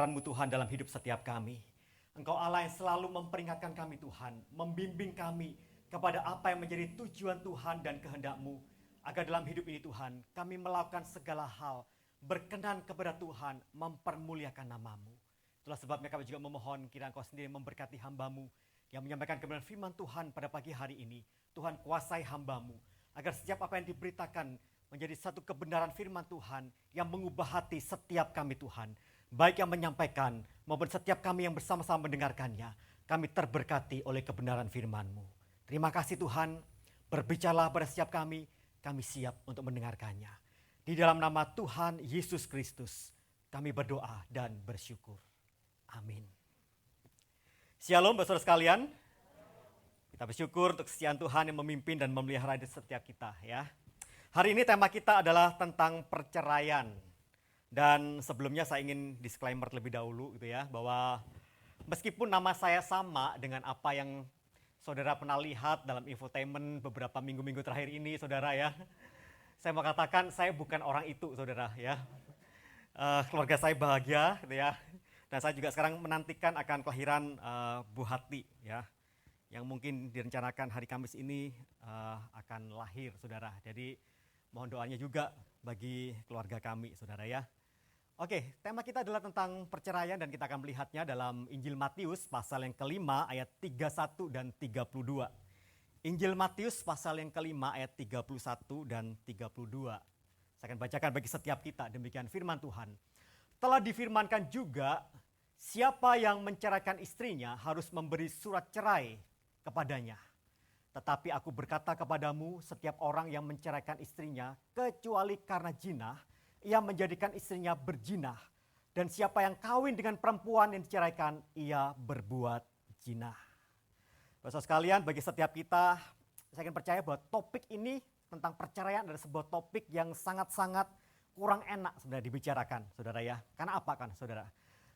Tuhan-Mu Tuhan dalam hidup setiap kami. Engkau Allah yang selalu memperingatkan kami Tuhan, membimbing kami kepada apa yang menjadi tujuan Tuhan dan kehendak-Mu. Agar dalam hidup ini Tuhan, kami melakukan segala hal, berkenan kepada Tuhan, mempermuliakan nama-Mu. Itulah sebabnya kami juga memohon kiranya Engkau sendiri memberkati hamba-Mu yang menyampaikan kebenaran firman Tuhan pada pagi hari ini. Tuhan kuasai hamba-Mu, agar setiap apa yang diberitakan menjadi satu kebenaran firman Tuhan yang mengubah hati setiap kami Tuhan. Baik yang menyampaikan maupun setiap kami yang bersama-sama mendengarkannya, kami terberkati oleh kebenaran firman-Mu. Terima kasih Tuhan, berbicaralah pada setiap kami siap untuk mendengarkannya. Di dalam nama Tuhan Yesus Kristus, kami berdoa dan bersyukur. Amin. Shalom saudara sekalian. Kita bersyukur untuk kesetiaan Tuhan yang memimpin dan memelihara hidup setiap kita ya. Hari ini tema kita adalah tentang perceraian. Dan sebelumnya saya ingin disclaimer terlebih dahulu gitu ya, bahwa meskipun nama saya sama dengan apa yang saudara pernah lihat dalam infotainment beberapa minggu-minggu terakhir ini saudara ya. Saya mau katakan saya bukan orang itu saudara ya. Keluarga saya bahagia gitu ya. Dan saya juga sekarang menantikan akan kelahiran Bu Hati ya. Yang mungkin direncanakan hari Kamis ini akan lahir saudara. Jadi mohon doanya juga bagi keluarga kami saudara ya. Oke, tema kita adalah tentang perceraian dan kita akan melihatnya dalam Injil Matius pasal yang kelima ayat 31 dan 32. Injil Matius pasal yang kelima ayat 31 dan 32. Saya akan bacakan bagi setiap kita, demikian firman Tuhan. Telah difirmankan juga, siapa yang menceraikan istrinya harus memberi surat cerai kepadanya. Tetapi aku berkata kepadamu, setiap orang yang menceraikan istrinya kecuali karena jinah, ia menjadikan istrinya berjinah. Dan siapa yang kawin dengan perempuan yang diceraikan, ia berbuat jinah. Bapak sekalian, bagi setiap kita, saya ingin percaya bahwa topik ini tentang perceraian adalah sebuah topik yang sangat-sangat kurang enak sebenarnya dibicarakan, saudara ya. Karena apa kan, saudara?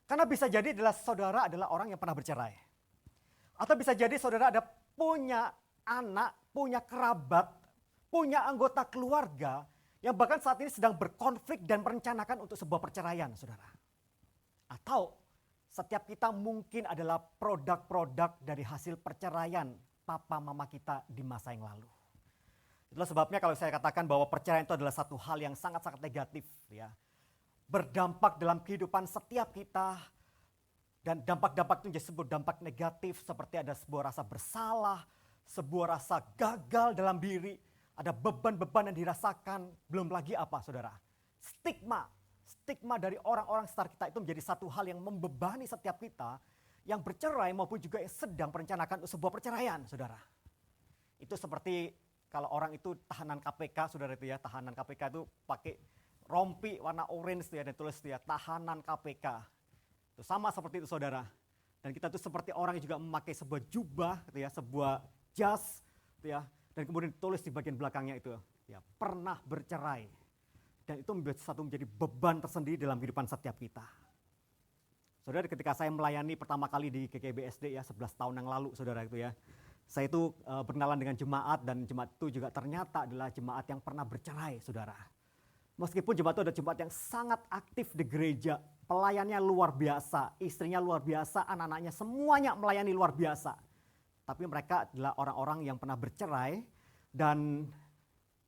Karena bisa jadi saudara adalah orang yang pernah bercerai. Atau bisa jadi saudara ada punya anak, punya kerabat, punya anggota keluarga yang bahkan saat ini sedang berkonflik dan merencanakan untuk sebuah perceraian, saudara. Atau setiap kita mungkin adalah produk-produk dari hasil perceraian papa mama kita di masa yang lalu. Itulah sebabnya kalau saya katakan bahwa perceraian itu adalah satu hal yang sangat-sangat negatif ya. Berdampak dalam kehidupan setiap kita. Dan dampak-dampak itu disebut dampak negatif seperti ada sebuah rasa bersalah, sebuah rasa gagal dalam diri. Ada beban-beban yang dirasakan, belum lagi apa saudara? Stigma. Stigma dari orang-orang sekitar kita itu menjadi satu hal yang membebani setiap kita yang bercerai maupun juga yang sedang merencanakan sebuah perceraian saudara. Itu seperti kalau orang itu tahanan KPK saudara itu ya, tahanan KPK itu pakai rompi warna orange itu ya, dan tulis itu ya, tahanan KPK. Itu sama seperti itu saudara. Dan kita tuh seperti orang yang juga memakai sebuah jubah gitu ya, sebuah jas gitu ya. Dan kemudian ditulis di bagian belakangnya itu, ya pernah bercerai. Dan itu menjadi beban tersendiri dalam kehidupan setiap kita. Saudara, ketika saya melayani pertama kali di GKBSD ya 11 tahun yang lalu saudara itu ya. Saya itu berkenalan dengan jemaat dan jemaat itu juga ternyata adalah jemaat yang pernah bercerai saudara. Meskipun jemaat itu ada jemaat yang sangat aktif di gereja. Pelayannya luar biasa, istrinya luar biasa, anak-anaknya semuanya melayani luar biasa. Tapi mereka adalah orang-orang yang pernah bercerai dan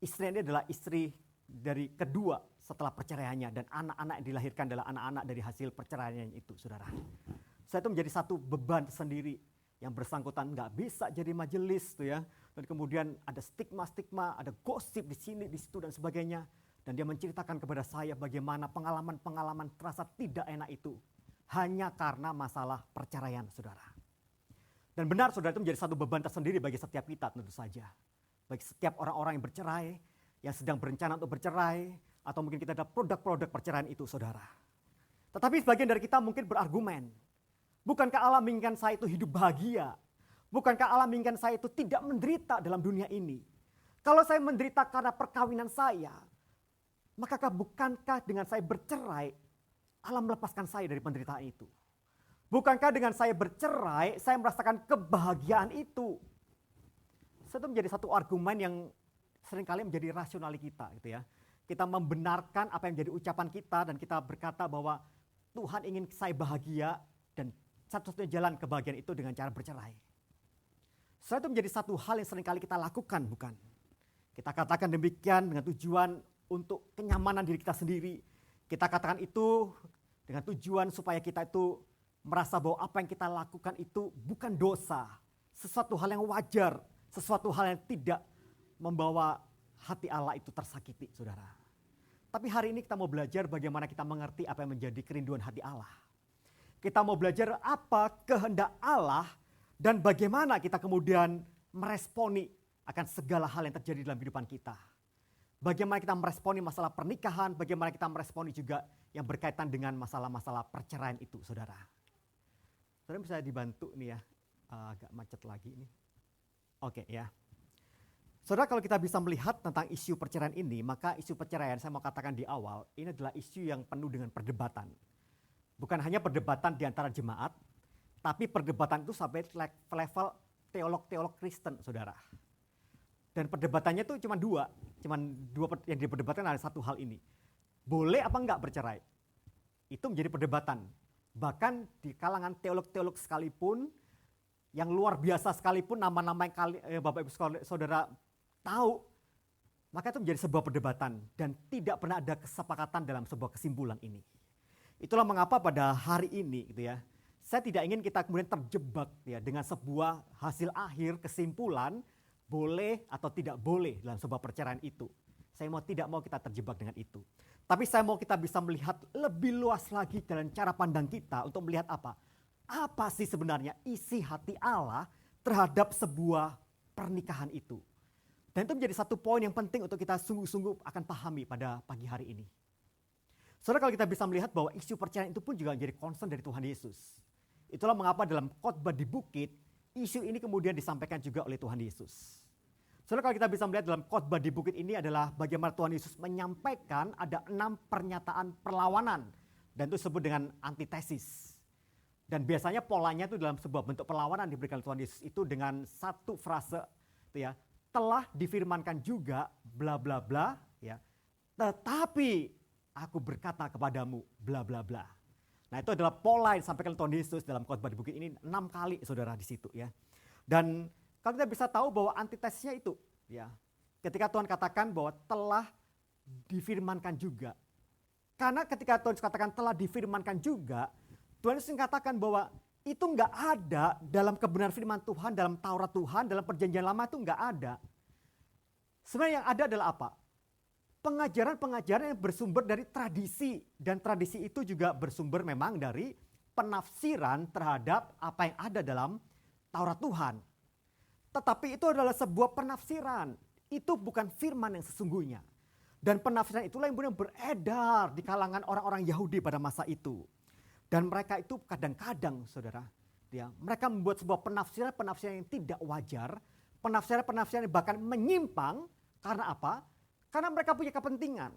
istrinya adalah istri dari kedua setelah perceraiannya. Dan anak-anak yang dilahirkan adalah anak-anak dari hasil perceraiannya itu saudara. Saya itu menjadi satu beban sendiri yang bersangkutan nggak bisa jadi majelis tuh ya. Dan kemudian ada stigma-stigma, ada gosip di sini, di situ dan sebagainya. Dan dia menceritakan kepada saya bagaimana pengalaman-pengalaman terasa tidak enak itu. Hanya karena masalah perceraian saudara. Dan benar saudara itu menjadi satu beban tersendiri bagi setiap kita tentu saja. Bagi setiap orang-orang yang bercerai, yang sedang berencana untuk bercerai, atau mungkin kita ada produk-produk perceraian itu saudara. Tetapi sebagian dari kita mungkin berargumen, bukankah Allah menginginkan saya itu hidup bahagia? Bukankah Allah menginginkan saya itu tidak menderita dalam dunia ini? Kalau saya menderita karena perkawinan saya, makakah bukankah dengan saya bercerai, Allah melepaskan saya dari penderitaan itu? Bukankah dengan saya bercerai, saya merasakan kebahagiaan itu? Itu menjadi satu argumen yang seringkali menjadi rasionali kita gitu ya. Kita membenarkan apa yang menjadi ucapan kita dan kita berkata bahwa Tuhan ingin saya bahagia dan satu-satunya jalan kebahagiaan itu dengan cara bercerai. Saudara, itu menjadi satu hal yang seringkali kita lakukan, bukan? Kita katakan demikian dengan tujuan untuk kenyamanan diri kita sendiri. Kita katakan itu dengan tujuan supaya kita itu merasa bahwa apa yang kita lakukan itu bukan dosa. Sesuatu hal yang wajar, sesuatu hal yang tidak membawa hati Allah itu tersakiti, saudara. Tapi hari ini kita mau belajar bagaimana kita mengerti apa yang menjadi kerinduan hati Allah. Kita mau belajar apa kehendak Allah dan bagaimana kita kemudian meresponi akan segala hal yang terjadi dalam kehidupan kita. Bagaimana kita meresponi masalah pernikahan, bagaimana kita meresponi juga yang berkaitan dengan masalah-masalah perceraian itu, saudara. Saudara bisa dibantu nih ya, agak macet lagi ini. Oke ya. Saudara, kalau kita bisa melihat tentang isu perceraian ini, maka isu perceraian saya mau katakan di awal, ini adalah isu yang penuh dengan perdebatan. Bukan hanya perdebatan di antara jemaat, tapi perdebatan itu sampai level teolog-teolog Kristen, saudara. Dan perdebatannya itu cuma dua yang diperdebatkan ada satu hal ini. Boleh apa enggak bercerai? Itu menjadi perdebatan. Bahkan di kalangan teolog-teolog sekalipun, yang luar biasa sekalipun nama-nama yang Bapak Ibu Saudara tahu, maka itu menjadi sebuah perdebatan dan tidak pernah ada kesepakatan dalam sebuah kesimpulan ini. Itulah mengapa pada hari ini gitu ya, saya tidak ingin kita kemudian terjebak ya dengan sebuah hasil akhir kesimpulan boleh atau tidak boleh dalam sebuah perceraian itu. Tidak mau kita terjebak dengan itu. Tapi saya mau kita bisa melihat lebih luas lagi dalam cara pandang kita untuk melihat apa? Apa sih sebenarnya isi hati Allah terhadap sebuah pernikahan itu. Dan itu menjadi satu poin yang penting untuk kita sungguh-sungguh akan pahami pada pagi hari ini. Saudara, kalau kita bisa melihat bahwa isu perceraian itu pun juga menjadi concern dari Tuhan Yesus. Itulah mengapa dalam khotbah di bukit, isu ini kemudian disampaikan juga oleh Tuhan Yesus. Saudara, kalau kita bisa melihat dalam khotbah di bukit ini adalah bagaimana Tuhan Yesus menyampaikan ada 6 pernyataan perlawanan. Dan itu disebut dengan antitesis. Dan biasanya polanya itu dalam sebuah bentuk perlawanan diberikan Tuhan Yesus itu dengan satu frase, itu ya, telah difirmankan juga bla bla bla, ya, tetapi aku berkata kepadamu bla bla bla. Nah, itu adalah pola yang disampaikan Tuhan Yesus dalam khotbah di bukit ini 6 kali, saudara, di situ ya. Dan kalau kita bisa tahu bahwa antitesisnya itu, ya, ketika Tuhan katakan bahwa telah difirmankan juga. Karena ketika Tuhan katakan telah difirmankan juga, Tuhan Yesus katakan bahwa itu enggak ada dalam kebenaran firman Tuhan, dalam Taurat Tuhan, dalam perjanjian lama itu enggak ada. Sebenarnya yang ada adalah apa? Pengajaran-pengajaran yang bersumber dari tradisi. Dan tradisi itu juga bersumber memang dari penafsiran terhadap apa yang ada dalam Taurat Tuhan. Tetapi itu adalah sebuah penafsiran. Itu bukan firman yang sesungguhnya. Dan penafsiran itulah yang kemudian beredar di kalangan orang-orang Yahudi pada masa itu. Dan mereka itu kadang-kadang, saudara, ya, mereka membuat sebuah penafsiran-penafsiran yang tidak wajar, penafsiran-penafsiran yang bahkan menyimpang. Karena apa? Karena mereka punya kepentingan.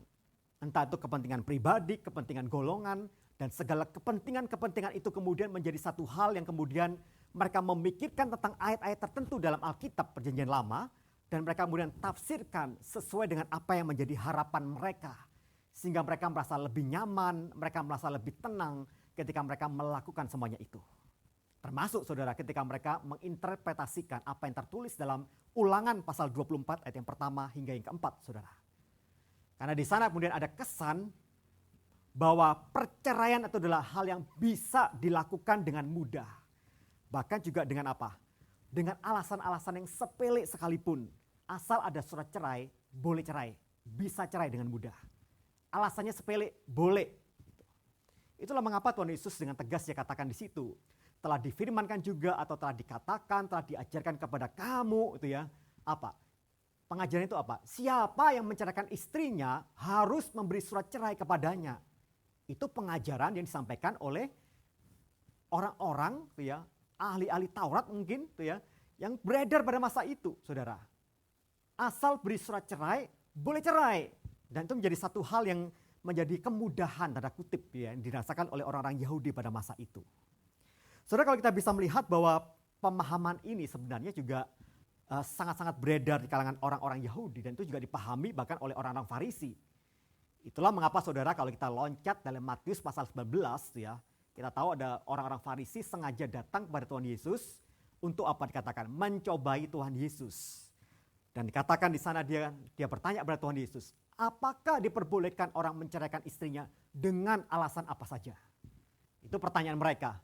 Entah itu kepentingan pribadi, kepentingan golongan, dan segala kepentingan-kepentingan itu kemudian menjadi satu hal yang kemudian mereka memikirkan tentang ayat-ayat tertentu dalam Alkitab Perjanjian Lama, dan mereka kemudian tafsirkan sesuai dengan apa yang menjadi harapan mereka. Sehingga mereka merasa lebih nyaman, mereka merasa lebih tenang, ketika mereka melakukan semuanya itu. Termasuk, saudara, ketika mereka menginterpretasikan apa yang tertulis dalam Ulangan pasal 24 ayat yang pertama hingga yang keempat, saudara. Karena di sana kemudian ada kesan bahwa perceraian itu adalah hal yang bisa dilakukan dengan mudah. Bahkan juga dengan apa? Dengan alasan-alasan yang sepele sekalipun. Asal ada surat cerai, boleh cerai. Bisa cerai dengan mudah. Alasannya sepele, boleh. Itulah mengapa Tuhan Yesus dengan tegas dia katakan di situ. Telah difirmankan juga atau telah dikatakan, telah diajarkan kepada kamu, itu ya. Apa? Pengajaran itu apa? Siapa yang menceraikan istrinya harus memberi surat cerai kepadanya. Itu pengajaran yang disampaikan oleh orang-orang, itu ya, ahli-ahli Taurat mungkin, itu ya, yang beredar pada masa itu, saudara. Asal beri surat cerai, boleh cerai. Dan itu menjadi satu hal yang menjadi kemudahan tanda kutip ya, yang dirasakan oleh orang-orang Yahudi pada masa itu. Saudara, kalau kita bisa melihat bahwa pemahaman ini sebenarnya juga sangat-sangat beredar di kalangan orang-orang Yahudi dan itu juga dipahami bahkan oleh orang-orang Farisi. Itulah mengapa saudara kalau kita loncat dalam Matius pasal 19 ya, kita tahu ada orang-orang Farisi sengaja datang kepada Tuhan Yesus untuk apa dikatakan? Mencobai Tuhan Yesus. Dan dikatakan di sana dia bertanya kepada Tuhan Yesus, apakah diperbolehkan orang menceraikan istrinya dengan alasan apa saja? Itu pertanyaan mereka.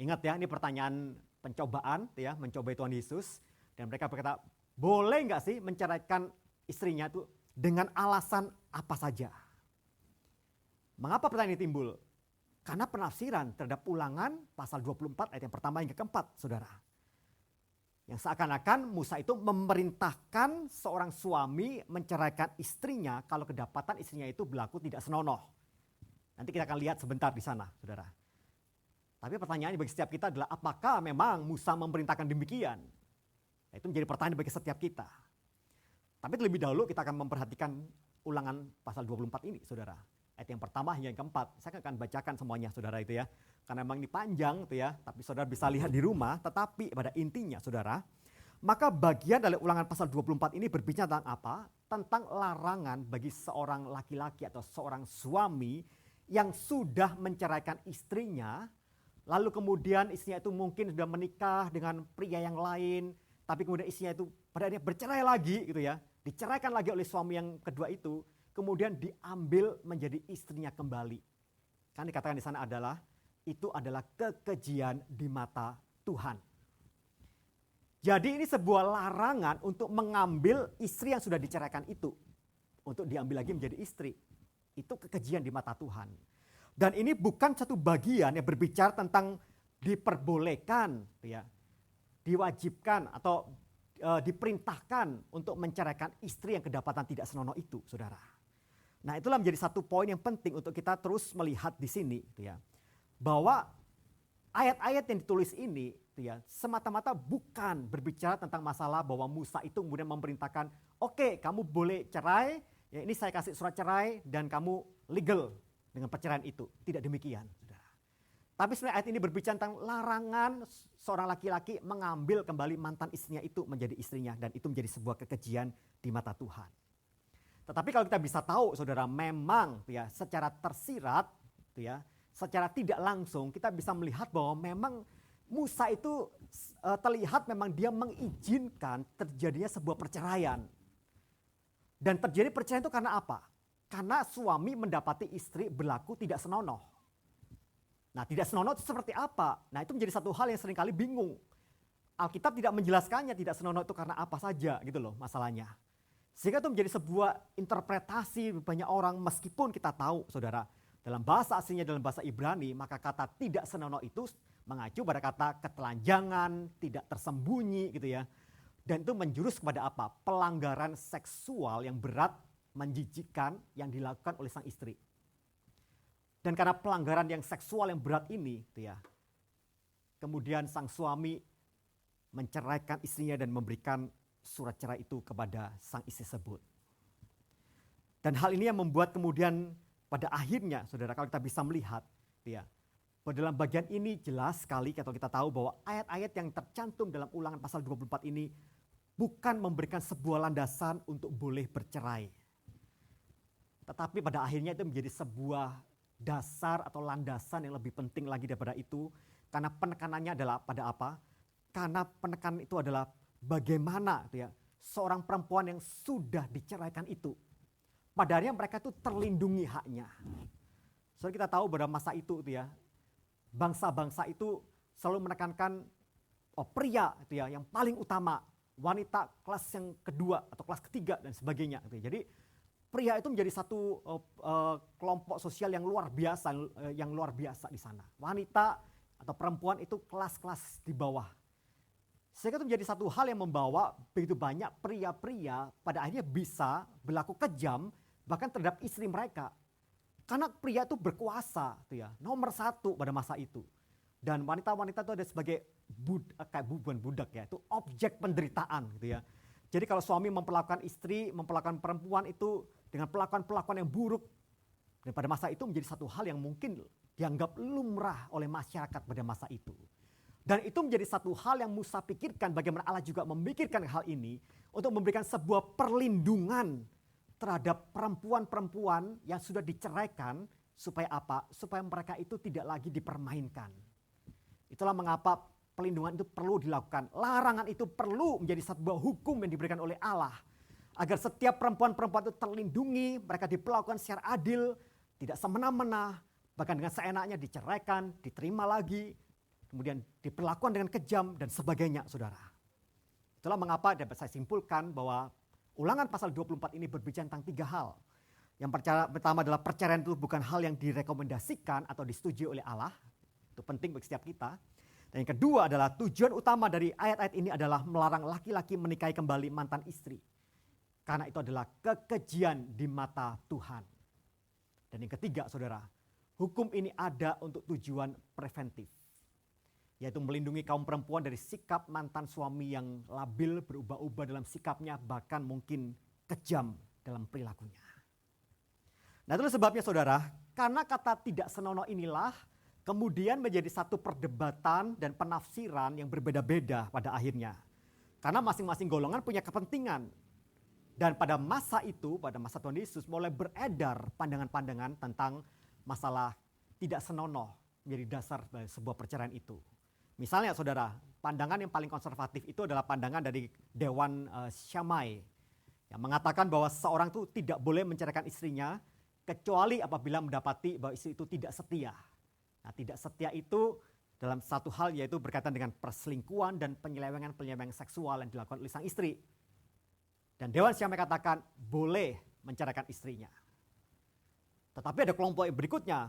Ingat ya, ini pertanyaan pencobaan ya, mencobai Tuhan Yesus. Dan mereka berkata, boleh nggak sih menceraikan istrinya itu dengan alasan apa saja? Mengapa pertanyaan ini timbul? Karena penafsiran terhadap Ulangan pasal 24 ayat yang pertama hingga keempat, saudara. Yang seakan-akan Musa itu memerintahkan seorang suami menceraikan istrinya kalau kedapatan istrinya itu berlaku tidak senonoh. Nanti kita akan lihat sebentar di sana, saudara. Tapi pertanyaannya bagi setiap kita adalah apakah memang Musa memerintahkan demikian? Nah, itu menjadi pertanyaan bagi setiap kita. Tapi terlebih dahulu kita akan memperhatikan Ulangan pasal 24 ini, saudara. Ayat yang pertama hingga yang keempat. Saya akan bacakan semuanya, saudara itu ya. Karena memang ini panjang tuh ya, tapi saudara bisa lihat di rumah. Tetapi pada intinya, saudara, maka bagian dari Ulangan pasal 24 ini berbicara tentang apa? Tentang larangan bagi seorang laki-laki atau seorang suami yang sudah menceraikan istrinya, lalu kemudian istrinya itu mungkin sudah menikah dengan pria yang lain, tapi kemudian istrinya itu pada akhirnya bercerai lagi gitu ya, diceraikan lagi oleh suami yang kedua itu, kemudian diambil menjadi istrinya kembali. Kan dikatakan di sana adalah itu adalah kekejian di mata Tuhan. Jadi ini sebuah larangan untuk mengambil istri yang sudah diceraikan itu untuk diambil lagi menjadi istri. Itu kekejian di mata Tuhan. Dan ini bukan satu bagian yang berbicara tentang diperbolehkan, ya, diwajibkan atau diperintahkan untuk menceraikan istri yang kedapatan tidak senonoh itu, saudara. Nah, itulah menjadi satu poin yang penting untuk kita terus melihat di sini, ya, bahwa ayat-ayat yang ditulis ini, ya, semata-mata bukan berbicara tentang masalah bahwa Musa itu kemudian memerintahkan, oke, kamu boleh cerai, ya, ini saya kasih surat cerai dan kamu legal dengan perceraian itu. Tidak demikian, saudara. Tapi sebenarnya ayat ini berbicara tentang larangan seorang laki-laki mengambil kembali mantan istrinya itu menjadi istrinya, dan itu menjadi sebuah kekejian di mata Tuhan. Tetapi kalau kita bisa tahu, saudara, memang ya secara tersirat, ya, secara tidak langsung kita bisa melihat bahwa memang Musa itu terlihat memang dia mengizinkan terjadinya sebuah perceraian. Dan terjadi perceraian itu karena apa? Karena suami mendapati istri berlaku tidak senonoh. Nah, tidak senonoh itu seperti apa? Nah, itu menjadi satu hal yang seringkali bingung. Alkitab tidak menjelaskannya tidak senonoh itu karena apa saja gitu loh masalahnya. Sehingga itu menjadi sebuah interpretasi banyak orang, meskipun kita tahu, saudara, dalam bahasa aslinya dalam bahasa Ibrani, maka kata tidak senonoh itu mengacu pada kata ketelanjangan, tidak tersembunyi gitu ya. Dan itu menjurus kepada apa? Pelanggaran seksual yang berat, menjijikkan yang dilakukan oleh sang istri. Dan karena pelanggaran yang seksual yang berat ini, gitu ya, kemudian sang suami menceraikan istrinya dan memberikan surat cerai itu kepada sang istri tersebut. Dan hal ini yang membuat kemudian pada akhirnya, saudara, kalau kita bisa melihat, ya, bahwa dalam bagian ini jelas sekali kalau kita tahu bahwa ayat-ayat yang tercantum dalam Ulangan pasal 24 ini bukan memberikan sebuah landasan untuk boleh bercerai. Tetapi pada akhirnya itu menjadi sebuah dasar atau landasan yang lebih penting lagi daripada itu, karena penekanannya adalah pada apa? Karena penekanan itu adalah bagaimana, ya, seorang perempuan yang sudah diceraikan itu, pada akhirnya mereka itu terlindungi haknya. So kita tahu pada masa itu, ya, bangsa-bangsa itu selalu menekankan pria itu ya yang paling utama, wanita kelas yang kedua atau kelas ketiga dan sebagainya. Gitu ya. Jadi pria itu menjadi satu kelompok sosial yang luar biasa di sana. Wanita atau perempuan itu kelas-kelas di bawah. Sehingga itu menjadi satu hal yang membawa begitu banyak pria-pria pada akhirnya bisa berlaku kejam bahkan terhadap istri mereka. Karena pria itu berkuasa, itu ya, nomor satu pada masa itu. Dan wanita-wanita itu ada sebagai bukan budak ya, itu objek penderitaan gitu ya. Jadi kalau suami memperlakukan istri, memperlakukan perempuan itu dengan perlakuan-perlakuan yang buruk, dan pada masa itu menjadi satu hal yang mungkin dianggap lumrah oleh masyarakat pada masa itu. Dan itu menjadi satu hal yang Musa pikirkan, bagaimana Allah juga memikirkan hal ini untuk memberikan sebuah perlindungan terhadap perempuan-perempuan yang sudah diceraikan. Supaya apa? Supaya mereka itu tidak lagi dipermainkan. Itulah mengapa pelindungan itu perlu dilakukan. Larangan itu perlu menjadi sebuah hukum yang diberikan oleh Allah. Agar setiap perempuan-perempuan itu terlindungi, mereka diperlakukan secara adil, tidak semena-mena, bahkan dengan seenaknya diceraikan, diterima lagi, kemudian diperlakukan dengan kejam dan sebagainya, saudara. Itulah mengapa dapat saya simpulkan bahwa Ulangan pasal 24 ini berbicara tentang 3 hal. Yang pertama adalah perceraian itu bukan hal yang direkomendasikan atau disetujui oleh Allah. Itu penting bagi setiap kita. Dan yang kedua adalah tujuan utama dari ayat-ayat ini adalah melarang laki-laki menikahi kembali mantan istri. Karena itu adalah kekejian di mata Tuhan. Dan yang ketiga, saudara, hukum ini ada untuk tujuan preventif. Yaitu melindungi kaum perempuan dari sikap mantan suami yang labil, berubah-ubah dalam sikapnya, bahkan mungkin kejam dalam perilakunya. Nah, itulah sebabnya saudara, karena kata tidak senonoh inilah kemudian menjadi satu perdebatan dan penafsiran yang berbeda-beda pada akhirnya. Karena masing-masing golongan punya kepentingan. Dan pada masa itu, pada masa Tuhan Yesus mulai beredar pandangan-pandangan tentang masalah tidak senonoh menjadi dasar dari sebuah perceraian itu. Misalnya saudara, pandangan yang paling konservatif itu adalah pandangan dari Dewan Shammai yang mengatakan bahwa seorang itu tidak boleh menceraikan istrinya kecuali apabila mendapati bahwa istri itu tidak setia. Nah, tidak setia itu dalam satu hal yaitu berkaitan dengan perselingkuhan dan penyelewengan seksual yang dilakukan oleh sang istri. Dan Dewan Shammai katakan boleh menceraikan istrinya. Tetapi ada kelompok yang berikutnya,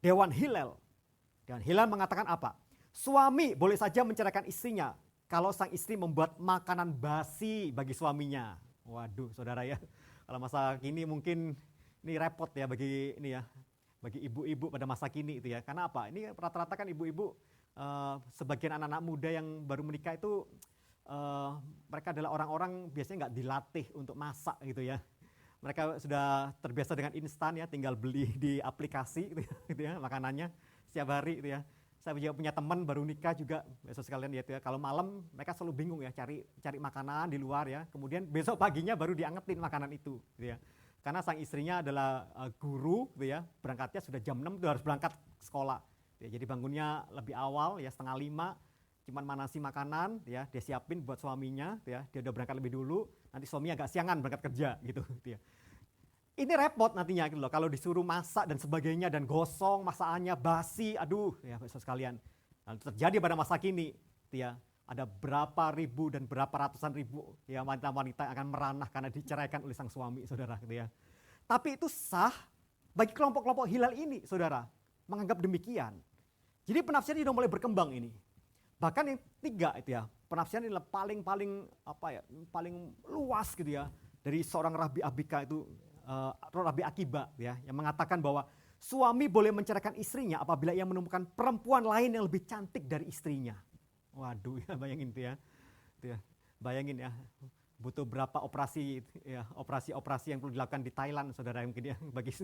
Dewan Hillel. Dewan Hillel mengatakan apa? Suami boleh saja menceraikan istrinya kalau sang istri membuat makanan basi bagi suaminya. Waduh, saudara ya. Kalau masa kini mungkin ini repot ya bagi ibu-ibu pada masa kini itu ya. Karena apa? Ini rata-rata kan ibu-ibu sebagian anak-anak muda yang baru menikah itu mereka adalah orang-orang biasanya nggak dilatih untuk masak gitu ya. Mereka sudah terbiasa dengan instan ya, tinggal beli di aplikasi gitu ya makanannya setiap hari gitu ya. Saya juga punya teman baru nikah juga, besok sekalian ya, kalau malam mereka selalu bingung ya cari makanan di luar ya. Kemudian besok paginya baru diangetin makanan itu, gitu ya. Karena sang istrinya adalah guru, gitu ya. Berangkatnya sudah jam 6 tuh harus berangkat sekolah. Ya, jadi bangunnya lebih awal ya 4:30, cuman manasi makanan, ya dia siapin buat suaminya, ya dia udah berangkat lebih dulu. Nanti suaminya agak siangan berangkat kerja, gitu ya. Ini repot nantinya gitu loh, kalau disuruh masak dan sebagainya dan gosong, masakannya basi, aduh ya besok sekalian. Nah, terjadi pada masa kini, gitu ya, ada berapa ribu dan berapa ratusan ribu ya wanita-wanita yang akan meranah karena diceraikan oleh sang suami, saudara, gitu ya. Tapi itu sah bagi kelompok-kelompok Hillel ini, saudara, menganggap demikian. Jadi penafsiran sudah mulai berkembang ini. Bahkan yang 3 itu ya, penafsiran ini paling luas gitu ya, dari seorang Rabi Abika itu. Rabi Akiba ya, yang mengatakan bahwa suami boleh menceraikan istrinya apabila ia menemukan perempuan lain yang lebih cantik dari istrinya. Waduh ya, bayangin tuh ya. Bayangin ya, butuh berapa operasi yang perlu dilakukan di Thailand, saudara, mungkin ya, bagi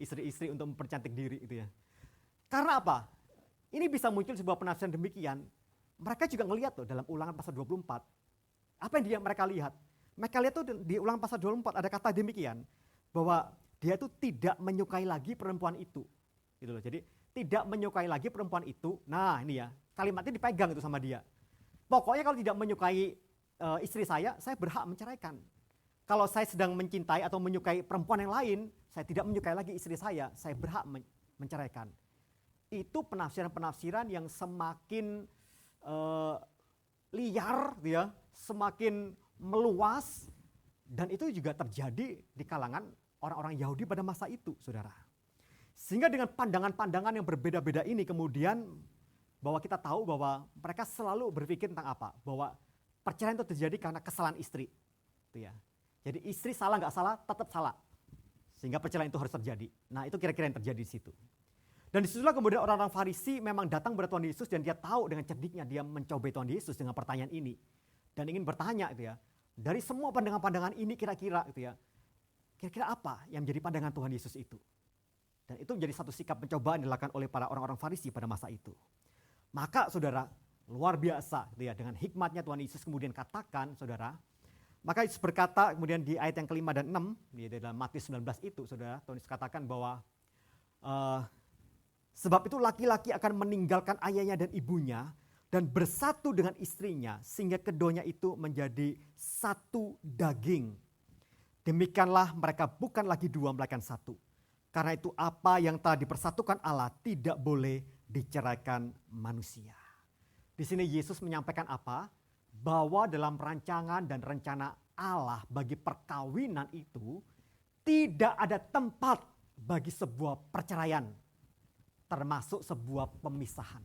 istri-istri untuk mempercantik diri itu ya. Karena apa? Ini bisa muncul sebuah penafsiran demikian. Mereka juga ngelihat tuh dalam Ulangan pasal 24. Apa yang mereka lihat? Mereka lihat tuh di Ulangan pasal 24 ada kata demikian, bahwa dia tuh tidak menyukai lagi perempuan itu. Gitu loh. Jadi tidak menyukai lagi perempuan itu. Nah, ini ya, kalimatnya dipegang itu sama dia. Pokoknya kalau tidak menyukai istri saya berhak menceraikan. Kalau saya sedang mencintai atau menyukai perempuan yang lain, saya tidak menyukai lagi istri saya berhak menceraikan. Itu penafsiran-penafsiran yang semakin liar, ya, semakin meluas, dan itu juga terjadi di kalangan orang-orang Yahudi pada masa itu, saudara. Sehingga dengan pandangan-pandangan yang berbeda-beda ini kemudian bahwa kita tahu bahwa mereka selalu berpikir tentang apa? Bahwa perceraian itu terjadi karena kesalahan istri. Itu ya. Jadi istri salah nggak salah, tetap salah. Sehingga perceraian itu harus terjadi. Nah, itu kira-kira yang terjadi di situ. Dan disitulah kemudian orang-orang Farisi memang datang kepada Tuhan Yesus dan dia tahu dengan cerdiknya dia mencobai Tuhan Yesus dengan pertanyaan ini. Dan ingin bertanya itu ya, dari semua pandangan-pandangan ini kira-kira gitu ya, kira-kira apa yang menjadi pandangan Tuhan Yesus itu? Dan itu menjadi satu sikap pencobaan yang dilakukan oleh para orang-orang Farisi pada masa itu. Maka saudara, luar biasa gitu ya, dengan hikmatnya Tuhan Yesus kemudian katakan, saudara, Maka Yesus berkata kemudian di ayat yang kelima dan 6, di dalam Matius 19 itu saudara, Tuhan Yesus katakan bahwa sebab itu laki-laki akan meninggalkan ayahnya dan ibunya dan bersatu dengan istrinya sehingga keduanya itu menjadi satu daging. Demikianlah mereka bukan lagi dua melainkan satu. Karena itu apa yang telah dipersatukan Allah tidak boleh diceraikan manusia. Di sini Yesus menyampaikan apa? Bahwa dalam rancangan dan rencana Allah bagi perkawinan itu tidak ada tempat bagi sebuah perceraian, termasuk sebuah pemisahan.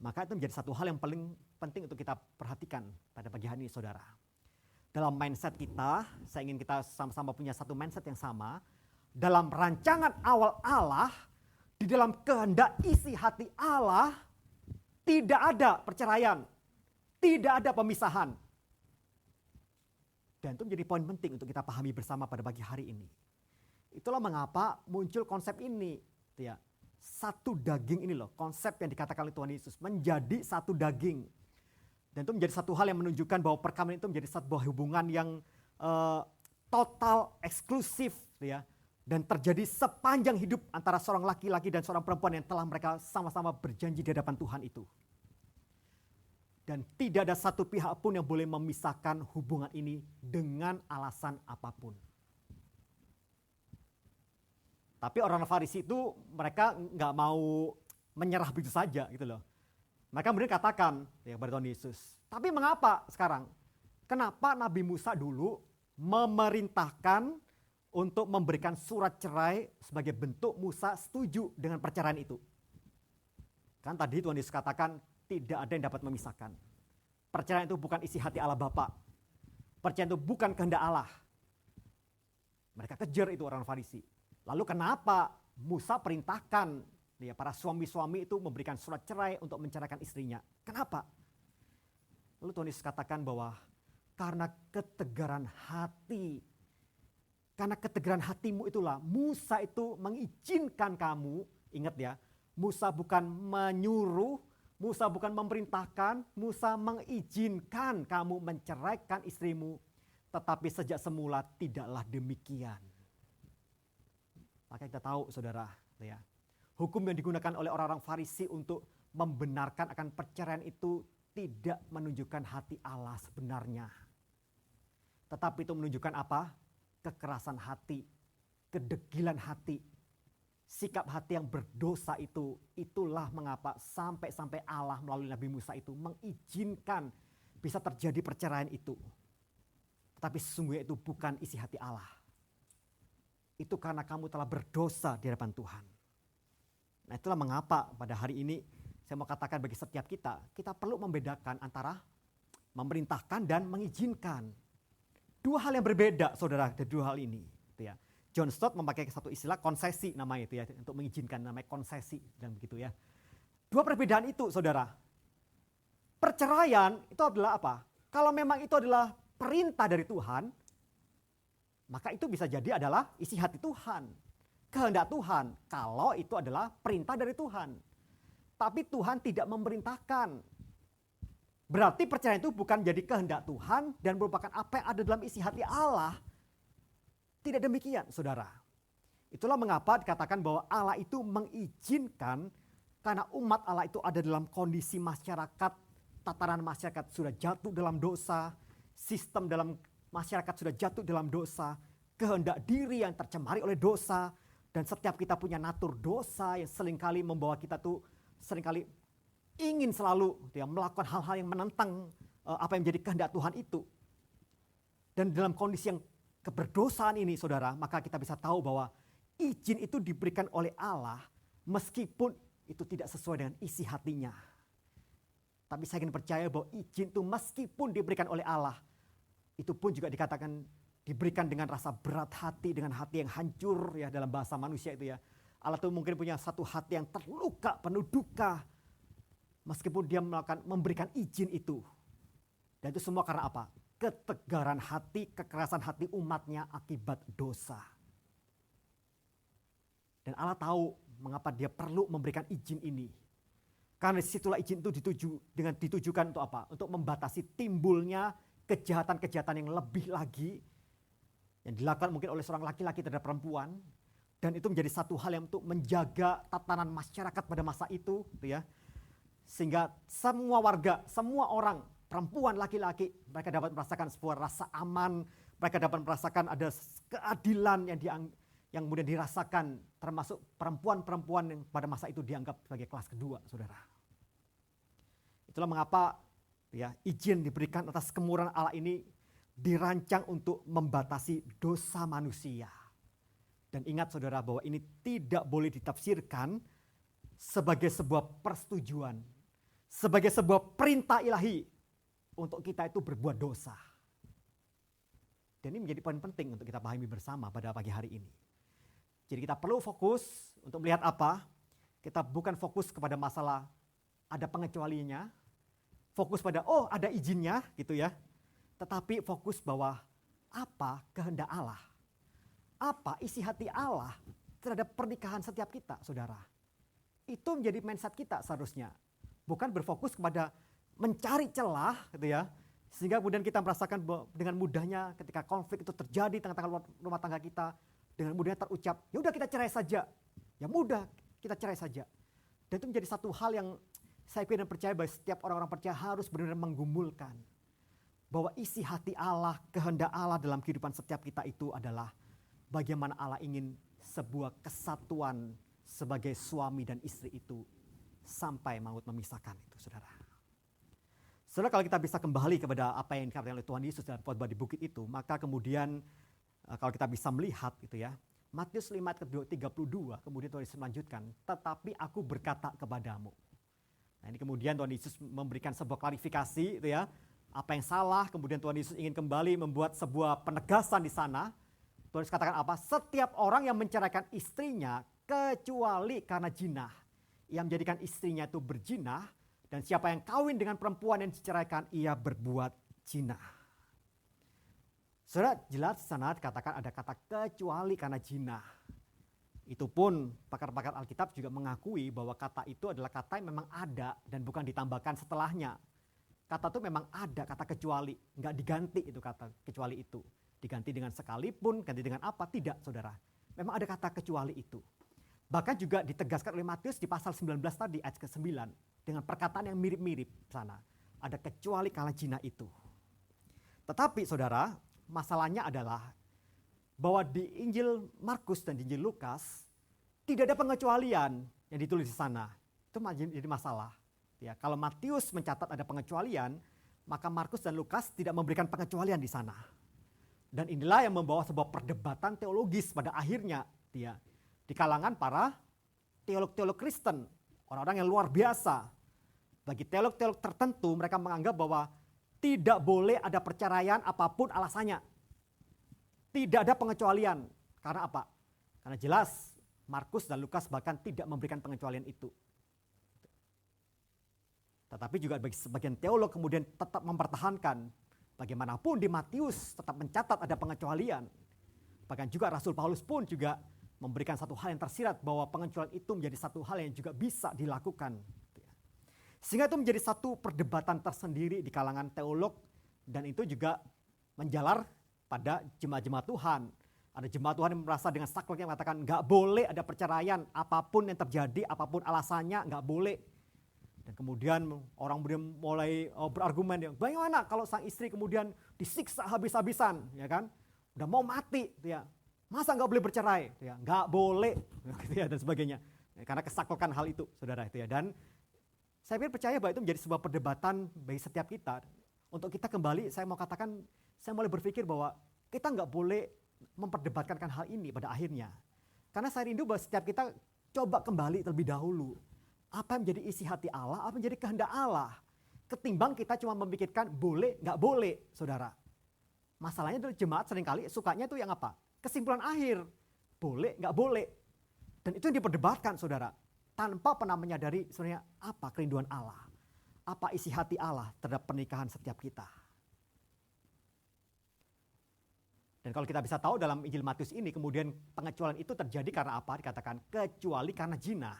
Maka itu menjadi satu hal yang paling penting untuk kita perhatikan pada pagi hari ini saudara. Dalam mindset kita, saya ingin kita sama-sama punya satu mindset yang sama. Dalam rancangan awal Allah, di dalam kehendak isi hati Allah, tidak ada perceraian, tidak ada pemisahan. Dan itu menjadi poin penting untuk kita pahami bersama pada pagi hari ini. Itulah mengapa muncul konsep ini. Ya, satu daging ini loh, konsep yang dikatakan oleh Tuhan Yesus, menjadi satu daging. Dan itu menjadi satu hal yang menunjukkan bahwa perkawinan itu menjadi sebuah hubungan yang total, eksklusif. Ya. Dan terjadi sepanjang hidup antara seorang laki-laki dan seorang perempuan yang telah mereka sama-sama berjanji di hadapan Tuhan itu. Dan tidak ada satu pihak pun yang boleh memisahkan hubungan ini dengan alasan apapun. Tapi orang Farisi itu mereka nggak mau menyerah begitu saja gitu loh. Mereka kemudian katakan ya kepada Tuhan Yesus, tapi mengapa sekarang? Kenapa Nabi Musa dulu memerintahkan untuk memberikan surat cerai sebagai bentuk Musa setuju dengan perceraian itu? Kan tadi Tuhan Yesus katakan tidak ada yang dapat memisahkan. Perceraian itu bukan isi hati Allah Bapa. Perceraian itu bukan kehendak Allah. Mereka kejar itu orang Farisi. Lalu kenapa Musa perintahkan ya, para suami-suami itu memberikan surat cerai untuk menceraikan istrinya? Kenapa? Lalu Tuhan Yesus katakan bahwa karena ketegaran hati. Karena ketegaran hatimu itulah Musa itu mengizinkan kamu, ingat ya, Musa bukan menyuruh, Musa bukan memerintahkan, Musa mengizinkan kamu menceraikan istrimu, tetapi sejak semula tidaklah demikian. Maka kita tahu saudara, ya, hukum yang digunakan oleh orang-orang Farisi untuk membenarkan akan perceraian itu tidak menunjukkan hati Allah sebenarnya. Tetapi itu menunjukkan apa? Kekerasan hati, kedegilan hati, sikap hati yang berdosa itu, itulah mengapa sampai Allah melalui Nabi Musa itu mengizinkan bisa terjadi perceraian itu. Tetapi sesungguhnya itu bukan isi hati Allah. Itu karena kamu telah berdosa di hadapan Tuhan. Nah itulah mengapa pada hari ini saya mau katakan bagi setiap kita, kita perlu membedakan antara memerintahkan dan mengizinkan. Dua hal yang berbeda saudara dari dua hal ini. Ya. John Stott memakai satu istilah konsesi namanya itu ya, untuk mengizinkan namanya konsesi dan begitu ya. Dua perbedaan itu saudara. Perceraian itu adalah apa? Kalau memang itu adalah perintah dari Tuhan, maka itu bisa jadi adalah isi hati Tuhan, kehendak Tuhan, kalau itu adalah perintah dari Tuhan. Tapi Tuhan tidak memerintahkan. Berarti perceraian itu bukan jadi kehendak Tuhan dan merupakan apa yang ada dalam isi hati Allah. Tidak demikian, saudara. Itulah mengapa dikatakan bahwa Allah itu mengizinkan karena umat Allah itu ada dalam kondisi masyarakat, tataran masyarakat sudah jatuh dalam dosa, sistem dalam masyarakat sudah jatuh dalam dosa, kehendak diri yang tercemari oleh dosa, dan setiap kita punya natur dosa yang seringkali membawa kita tuh seringkali ingin selalu ya, melakukan hal-hal yang menentang apa yang menjadi kehendak Tuhan itu. Dan dalam kondisi yang keberdosaan ini saudara, maka kita bisa tahu bahwa izin itu diberikan oleh Allah meskipun itu tidak sesuai dengan isi hatinya. Tapi saya ingin percaya bahwa izin itu meskipun diberikan oleh Allah, itu pun juga dikatakan diberikan dengan rasa berat hati, dengan hati yang hancur ya dalam bahasa manusia itu ya. Allah itu mungkin punya satu hati yang terluka, penuh duka. Meskipun dia memberikan izin itu. Dan itu semua karena apa? Ketegaran hati, kekerasan hati umatnya akibat dosa. Dan Allah tahu mengapa dia perlu memberikan izin ini. Karena disitulah izin itu ditujukan untuk apa? Untuk membatasi timbulnya kejahatan-kejahatan yang lebih lagi yang dilakukan mungkin oleh seorang laki-laki terhadap perempuan, dan itu menjadi satu hal yang untuk menjaga tatanan masyarakat pada masa itu, gitu ya. Sehingga semua warga, semua orang, perempuan, laki-laki, mereka dapat merasakan sebuah rasa aman, mereka dapat merasakan ada keadilan yang kemudian dirasakan, termasuk perempuan-perempuan yang pada masa itu dianggap sebagai kelas kedua, saudara. Itulah mengapa ya izin diberikan atas kemurahan Allah ini dirancang untuk membatasi dosa manusia. Dan ingat saudara bahwa ini tidak boleh ditafsirkan sebagai sebuah persetujuan, sebagai sebuah perintah ilahi untuk kita itu berbuat dosa. Dan ini menjadi poin penting untuk kita pahami bersama pada pagi hari ini. Jadi kita perlu fokus untuk melihat apa? Kita bukan fokus kepada masalah ada pengecualiannya, fokus pada ada izinnya gitu ya. Tetapi fokus bahwa apa kehendak Allah, apa isi hati Allah terhadap pernikahan setiap kita, saudara. Itu menjadi mindset kita seharusnya. Bukan berfokus kepada mencari celah gitu ya. Sehingga kemudian kita merasakan dengan mudahnya ketika konflik itu terjadi tengah-tengah rumah tangga kita, dengan mudahnya terucap, ya udah kita cerai saja. Ya mudah kita cerai saja. Dan itu menjadi satu hal yang saya pikir dan percaya bahwa setiap orang-orang percaya harus benar-benar menggumulkan. Bahwa isi hati Allah, kehendak Allah dalam kehidupan setiap kita itu adalah bagaimana Allah ingin sebuah kesatuan sebagai suami dan istri itu sampai maut memisahkan itu, saudara. Saudara, kalau kita bisa kembali kepada apa yang dikatakan oleh Tuhan Yesus dalam khotbah di bukit itu, maka kemudian kalau kita bisa melihat itu ya, Matius 5 ayat 32, kemudian Tuhan Yesus melanjutkan, tetapi aku berkata kepadamu. Nah ini kemudian Tuhan Yesus memberikan sebuah klarifikasi itu ya, apa yang salah, kemudian Tuhan Yesus ingin kembali membuat sebuah penegasan di sana. Tuhan Yesus katakan apa? Setiap orang yang menceraikan istrinya kecuali karena jinah, yang menjadikan istrinya itu berjinah, dan siapa yang kawin dengan perempuan yang diceraikan, ia berbuat jinah. Saudara, jelas di sana dikatakan ada kata kecuali karena jinah. Itu pun pakar-pakar Alkitab juga mengakui bahwa kata itu adalah kata yang memang ada dan bukan ditambahkan setelahnya. Kata itu memang ada, kata kecuali, nggak diganti itu kata kecuali itu. Diganti dengan sekalipun, ganti dengan apa, tidak saudara. Memang ada kata kecuali itu. Bahkan juga ditegaskan oleh Matius di pasal 19 tadi, ayat ke-9. Dengan perkataan yang mirip-mirip sana. Ada kecuali kala zina itu. Tetapi saudara, masalahnya adalah bahwa di Injil Markus dan di Injil Lukas, tidak ada pengecualian yang ditulis di sana. Itu jadi masalah. Ya, kalau Matius mencatat ada pengecualian, maka Markus dan Lukas tidak memberikan pengecualian di sana. Dan inilah yang membawa sebuah perdebatan teologis pada akhirnya ya, di kalangan para teolog-teolog Kristen, orang-orang yang luar biasa. Bagi teolog-teolog tertentu mereka menganggap bahwa tidak boleh ada perceraian apapun alasannya. Tidak ada pengecualian. Karena apa? Karena jelas Markus dan Lukas bahkan tidak memberikan pengecualian itu. Tetapi juga bagi sebagian teolog kemudian tetap mempertahankan bagaimanapun di Matius tetap mencatat ada pengecualian. Bahkan juga Rasul Paulus pun juga memberikan satu hal yang tersirat bahwa pengecualian itu menjadi satu hal yang juga bisa dilakukan. Sehingga itu menjadi satu perdebatan tersendiri di kalangan teolog dan itu juga menjalar pada jemaat-jemaat Tuhan. Ada jemaat Tuhan yang merasa dengan sakleknya mengatakan nggak boleh ada perceraian apapun yang terjadi, apapun alasannya nggak boleh. Dan kemudian orang kemudian mulai berargumen, bagaimana kalau sang istri kemudian disiksa habis-habisan, ya kan? Udah mau mati, ya. Masa nggak boleh bercerai? Ya, nggak boleh, gitu ya, dan sebagainya. Ya, karena kesaklokan hal itu, saudara itu ya. Dan saya percaya bahwa itu menjadi sebuah perdebatan bagi setiap kita. Untuk kita kembali, saya mau katakan, saya mulai berpikir bahwa kita nggak boleh memperdebatkan hal ini pada akhirnya. Karena saya rindu bahwa setiap kita coba kembali terlebih dahulu. Apa yang menjadi isi hati Allah, apa yang menjadi kehendak Allah. Ketimbang kita cuma memikirkan boleh, nggak boleh, saudara. Masalahnya adalah jemaat seringkali sukanya itu yang apa? Kesimpulan akhir, boleh, nggak boleh. Dan itu yang diperdebatkan, saudara. Tanpa pernah menyadari sebenarnya apa kerinduan Allah. Apa isi hati Allah terhadap pernikahan setiap kita. Dan kalau kita bisa tahu dalam Injil Matius ini, kemudian pengecualian itu terjadi karena apa? Dikatakan kecuali karena zina.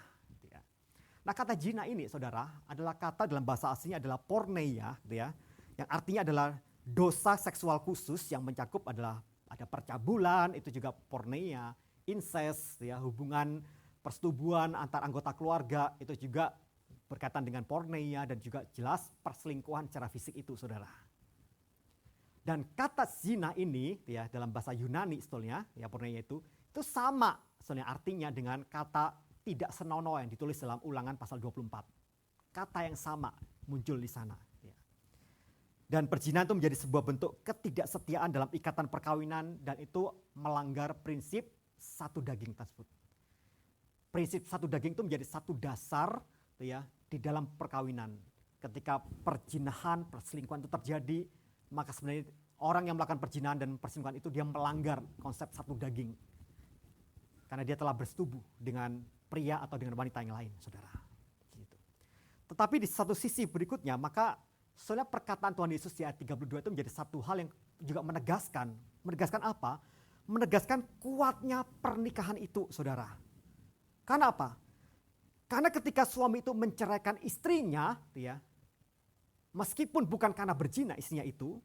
Nah kata zina ini saudara adalah kata dalam bahasa aslinya adalah porneia, gitu ya, yang artinya adalah dosa seksual khusus yang mencakup adalah ada percabulan, itu juga porneia, incest, ya, hubungan persetubuhan antar anggota keluarga, itu juga berkaitan dengan porneia dan juga jelas perselingkuhan secara fisik itu, saudara. Dan kata zina ini, ya, dalam bahasa Yunani sebetulnya, ya, porneia itu sama sebetulnya artinya dengan kata tidak senonoh yang ditulis dalam Ulangan pasal 24. Kata yang sama muncul di sana. Ya. Dan perzinahan itu menjadi sebuah bentuk ketidaksetiaan dalam ikatan perkawinan dan itu melanggar prinsip satu daging tersebut. Prinsip satu daging itu menjadi satu dasar, ya, di dalam perkawinan. Ketika perzinahan, perselingkuhan itu terjadi, maka sebenarnya orang yang melakukan perzinahan dan perselingkuhan itu dia melanggar konsep satu daging. Karena dia telah bersetubuh dengan pria atau dengan wanita yang lain, saudara. Gitu. Tetapi di satu sisi berikutnya, maka soalnya perkataan Tuhan Yesus di ayat 32 itu menjadi satu hal yang juga menegaskan. Menegaskan apa? Menegaskan kuatnya pernikahan itu, saudara. Karena apa? Karena ketika suami itu menceraikan istrinya, ya, meskipun bukan karena berzina istrinya itu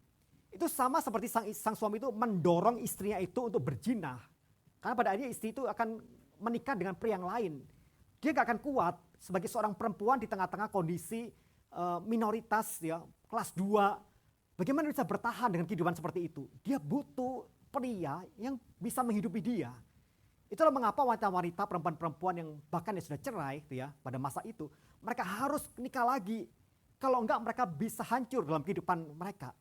sama seperti sang suami itu mendorong istrinya itu untuk berzina. Karena pada akhirnya istri itu akan menikah dengan pria yang lain. Dia gak akan kuat sebagai seorang perempuan di tengah-tengah kondisi minoritas, ya, kelas 2. Bagaimana bisa bertahan dengan kehidupan seperti itu? Dia butuh pria yang bisa menghidupi dia. Itulah mengapa wanita-wanita, perempuan-perempuan yang bahkan yang sudah cerai, ya, pada masa itu, mereka harus nikah lagi. Kalau enggak mereka bisa hancur dalam kehidupan mereka.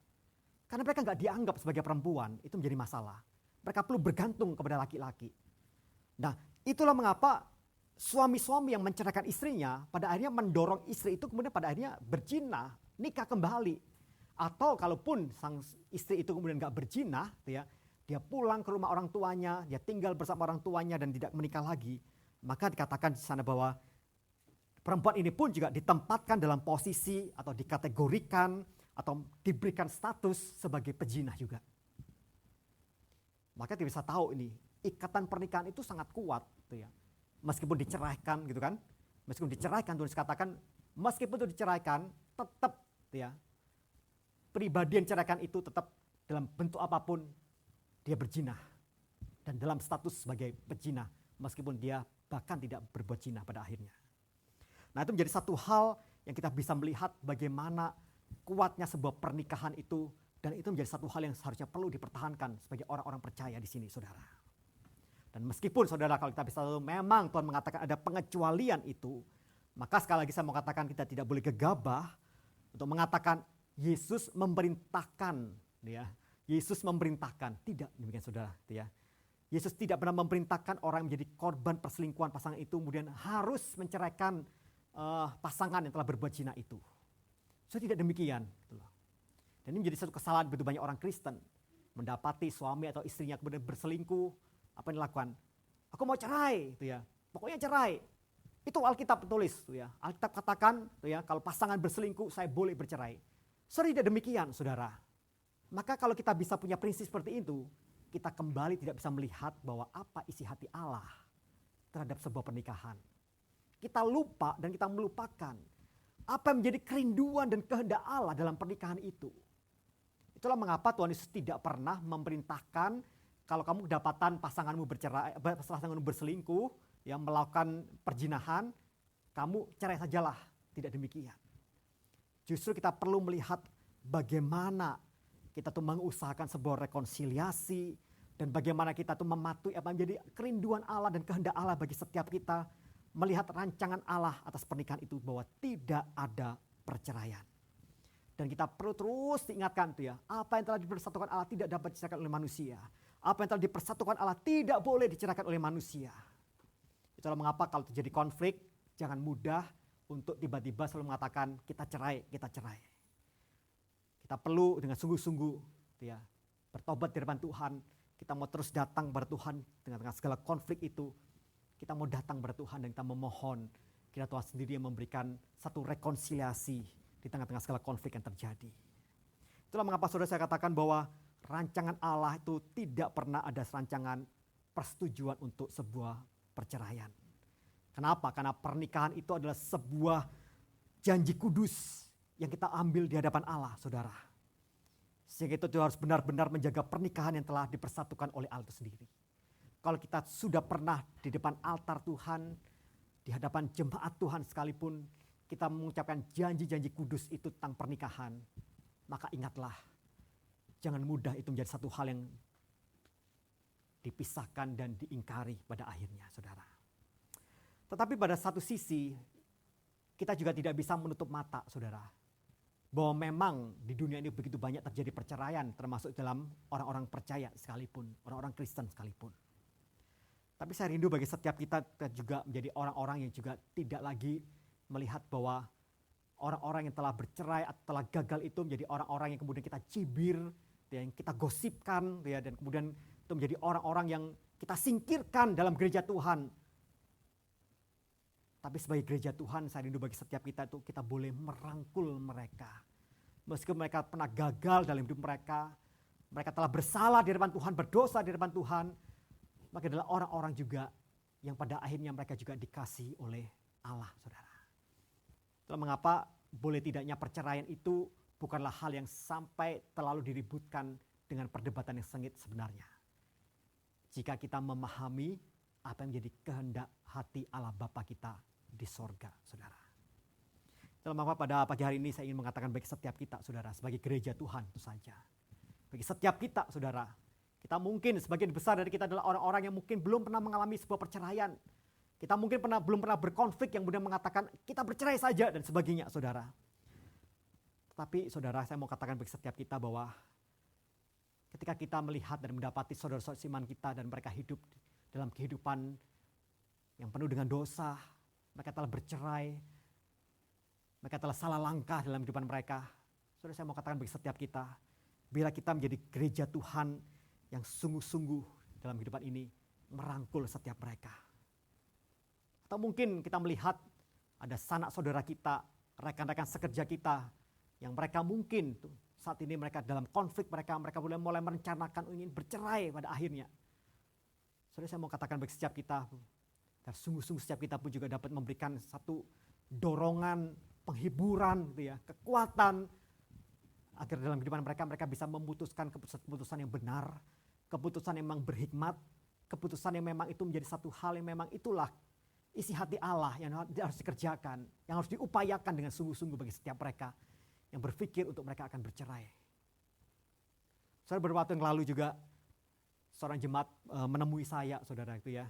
Karena mereka enggak dianggap sebagai perempuan, itu menjadi masalah. Mereka perlu bergantung kepada laki-laki. Nah, itulah mengapa suami-suami yang menceraikan istrinya pada akhirnya mendorong istri itu kemudian pada akhirnya berzina, nikah kembali. Atau kalaupun sang istri itu kemudian enggak berzina, ya, dia pulang ke rumah orang tuanya, dia tinggal bersama orang tuanya dan tidak menikah lagi. Maka dikatakan di sana bahwa perempuan ini pun juga ditempatkan dalam posisi atau dikategorikan atau diberikan status sebagai pezina juga. Maka kita bisa tahu ini, ikatan pernikahan itu sangat kuat. Gitu ya. Meskipun diceraikan gitu kan, meskipun diceraikan Tuhan katakan, meskipun itu diceraikan tetap, gitu ya, pribadi yang ceraikan itu tetap dalam bentuk apapun dia berzina. Dan dalam status sebagai pezina, meskipun dia bahkan tidak berbuat zina pada akhirnya. Nah itu menjadi satu hal yang kita bisa melihat bagaimana kuatnya sebuah pernikahan itu. Dan itu menjadi satu hal yang seharusnya perlu dipertahankan sebagai orang-orang percaya di sini, saudara. Dan meskipun saudara kalau kita bisa tahu memang Tuhan mengatakan ada pengecualian itu. Maka sekali lagi saya mau katakan kita tidak boleh gegabah untuk mengatakan Yesus memerintahkan. Ya, Yesus memerintahkan. Tidak demikian saudara. Ya. Yesus tidak pernah memerintahkan orang yang menjadi korban perselingkuhan pasangan itu kemudian harus menceraikan pasangan yang telah berbuat zina itu. So tidak demikian. Dan ini menjadi satu kesalahan begitu banyak orang Kristen. Mendapati suami atau istrinya kemudian berselingkuh. Apa yang dilakukan? Aku mau cerai. Gitu ya. Pokoknya cerai. Itu Alkitab tulis. Gitu ya. Alkitab katakan gitu ya, kalau pasangan berselingkuh saya boleh bercerai. Tidak demikian saudara. Maka kalau kita bisa punya prinsip seperti itu. Kita kembali tidak bisa melihat bahwa apa isi hati Allah terhadap sebuah pernikahan. Kita lupa dan kita melupakan apa yang menjadi kerinduan dan kehendak Allah dalam pernikahan itu. Itulah mengapa Tuhan Yesus tidak pernah memerintahkan kalau kamu kedapatan pasanganmu bercerai, pasanganmu berselingkuh, yang melakukan perzinahan, kamu cerai sajalah. Tidak demikian. Justru kita perlu melihat bagaimana kita tuh mengusahakan sebuah rekonsiliasi dan bagaimana kita tuh mematuhi apa yang menjadi kerinduan Allah dan kehendak Allah bagi setiap kita, melihat rancangan Allah atas pernikahan itu bahwa tidak ada perceraian. Dan kita perlu terus diingatkan tuh ya, apa yang telah dipersatukan Allah tidak dapat diceraikan oleh manusia. Apa yang telah dipersatukan Allah tidak boleh diceraikan oleh manusia. Itulah mengapa kalau terjadi konflik, jangan mudah untuk tiba-tiba selalu mengatakan kita cerai, kita cerai. Kita perlu dengan sungguh-sungguh tuh ya, bertobat di depan Tuhan. Kita mau terus datang kepada Tuhan dengan segala konflik itu. Kita mau datang kepada Tuhan dan kita memohon kiranya Tuhan sendiri yang memberikan satu rekonsiliasi di tengah-tengah segala konflik yang terjadi. Itulah mengapa saudara saya katakan bahwa rancangan Allah itu tidak pernah ada rancangan persetujuan untuk sebuah perceraian. Kenapa? Karena pernikahan itu adalah sebuah janji kudus yang kita ambil di hadapan Allah, saudara. Sehingga itu harus benar-benar menjaga pernikahan yang telah dipersatukan oleh Allah itu sendiri. Kalau kita sudah pernah di depan altar Tuhan, di hadapan jemaat Tuhan sekalipun, kita mengucapkan janji-janji kudus itu tentang pernikahan, maka ingatlah, jangan mudah itu menjadi satu hal yang dipisahkan dan diingkari pada akhirnya, saudara. Tetapi pada satu sisi, kita juga tidak bisa menutup mata, saudara, bahwa memang di dunia ini begitu banyak terjadi perceraian, termasuk dalam orang-orang percaya sekalipun, orang-orang Kristen sekalipun. Tapi saya rindu bagi setiap kita juga menjadi orang-orang yang juga tidak lagi melihat bahwa orang-orang yang telah bercerai atau telah gagal itu menjadi orang-orang yang kemudian kita cibir, yang kita gosipkan, dan kemudian itu menjadi orang-orang yang kita singkirkan dalam gereja Tuhan. Tapi sebagai gereja Tuhan, saya rindu bagi setiap kita itu kita boleh merangkul mereka. Meskipun mereka pernah gagal dalam hidup mereka, mereka telah bersalah di depan Tuhan, berdosa di depan Tuhan, maka adalah orang-orang juga yang pada akhirnya mereka juga dikasihi oleh Allah, saudara. Itulah mengapa boleh tidaknya perceraian itu bukanlah hal yang sampai terlalu diributkan dengan perdebatan yang sengit sebenarnya. Jika kita memahami apa yang menjadi kehendak hati Allah Bapa kita di sorga, saudara. Itulah mengapa pada pagi hari ini saya ingin mengatakan bagi setiap kita, saudara, sebagai gereja Tuhan itu saja. Bagi setiap kita, saudara, kita mungkin sebagian besar dari kita adalah orang-orang yang mungkin belum pernah mengalami sebuah perceraian. Kita mungkin belum pernah berkonflik yang kemudian mengatakan kita bercerai saja dan sebagainya, saudara. Tetapi saudara, saya mau katakan bagi setiap kita bahwa ketika kita melihat dan mendapati saudara-saudara seiman kita dan mereka hidup dalam kehidupan yang penuh dengan dosa, mereka telah bercerai, mereka telah salah langkah dalam kehidupan mereka. Saudara, saya mau katakan bagi setiap kita, bila kita menjadi gereja Tuhan yang sungguh-sungguh dalam kehidupan ini, merangkul setiap mereka. Atau mungkin kita melihat ada sanak saudara kita, rekan-rekan sekerja kita, yang mereka mungkin saat ini mereka dalam konflik mereka mulai merencanakan ingin bercerai pada akhirnya. Saudara, saya mau katakan bagi setiap kita, dan sungguh-sungguh setiap kita pun juga dapat memberikan satu dorongan, penghiburan, kekuatan, agar dalam kehidupan mereka bisa memutuskan keputusan-keputusan yang benar, keputusan yang memang berhikmat, keputusan yang memang itu menjadi satu hal yang memang itulah isi hati Allah yang harus dikerjakan, yang harus diupayakan dengan sungguh-sungguh bagi setiap mereka yang berpikir untuk mereka akan bercerai. Saudara, beberapa waktu yang lalu juga seorang jemaat menemui saya, saudara, itu ya.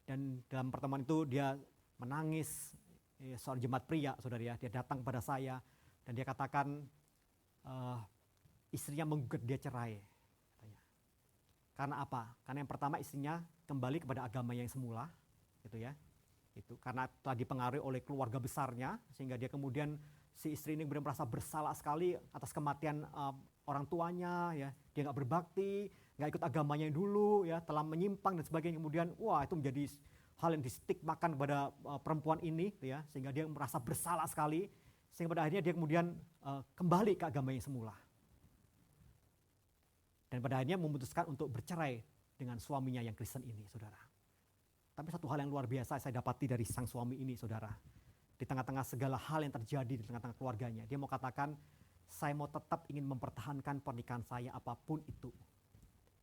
Dan dalam pertemuan itu dia menangis, seorang jemaat pria, saudara ya. Dia datang kepada saya dan dia katakan istrinya menggugat dia cerai. Katanya. Karena apa? Karena yang pertama istrinya kembali kepada agama yang semula, gitu ya. Itu karena telah dipengaruhi oleh keluarga besarnya, sehingga dia kemudian si istri ini kemudian merasa bersalah sekali atas kematian orang tuanya, ya. Dia nggak berbakti, nggak ikut agamanya yang dulu, ya, telah menyimpang dan sebagainya. Kemudian, wah, itu menjadi hal yang distigmakan kepada perempuan ini, ya, sehingga dia merasa bersalah sekali, sehingga pada akhirnya dia kemudian kembali ke agama yang semula. Dan pada akhirnya memutuskan untuk bercerai dengan suaminya yang Kristen ini, saudara. Tapi satu hal yang luar biasa saya dapati dari sang suami ini, saudara. Di tengah-tengah segala hal yang terjadi di tengah-tengah keluarganya, dia mau katakan, saya mau tetap ingin mempertahankan pernikahan saya apapun itu.